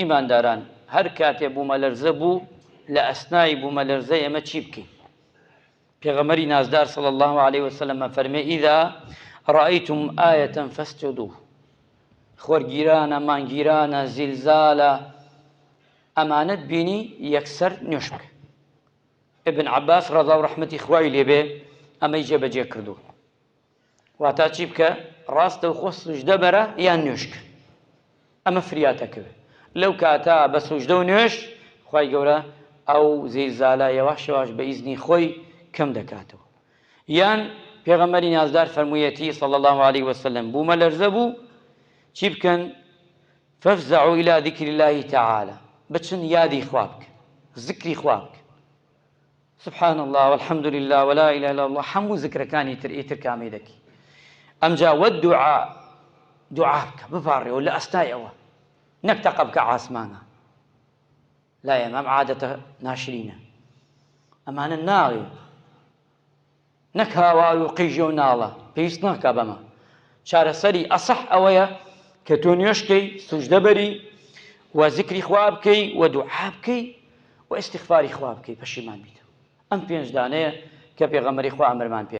ئیمانداران هەر کاتێ بوومە لەرزە بوو لە ئەسنای بوومە لەرزە ئێمە چی بکەین؟ پێغەمبەری نازدار صلی الله عليه وسلم فەرمێ ئیذا رأيتم آية فاسجدوا خۆرگیرانە مانگیرانە زیلزالە ئەمانەت بینی یەکسەر نوێش بکە. ابن عباس ڕەضا و ڕەحمەتی خوای لێبێ ئەمەی جێبەجێ کردو واتە چی بکە؟ ڕاستە و خۆ سوژدە بەرە یان نوێشکە. ئەمە فریاتەکەوێ لەو کاتە بە سوژدە و نوێش خوای گەورە ئەو زیلزالە یەواش یەواش بە ئیزنی خۆی کەم دەکاتەوە. یان پێغەمبەری نازدار فەرموویەتی صلی الله عليه وسلم بوومە لەرزە بوو چی بکەن؟ فافزعوا إلى ذكر الله تعالى بچن یادی خوا بکە ذکری خوا بکە. سبحان الله والحمد لله ولا إله إلا الله هەموو ذکرەکانی تر ئیتر کامی دەکی. ئەمجا والدعاء دوعا بکە بپاڕێەوە لە ئەستایەوە نەک تەقە بکە عاسمانە. لا ئێمە ئەم عادەتە ناشرینە ئەمانە ناڵێ نەک هاوار و قیژە و ناڵە پێویست ناکا بەمە. چارەسەری ئەسەح ئەوەیە کە تۆ نوێشکەی سوژدە بەری و ذکری خوا بکەی و دوعا بکەی و ئیستیغفاری خوا بکەی پەشیمان بیتەوە. ئەم پێنج دانەیە کە پێغەمبەری خوا ئەمرمان پێ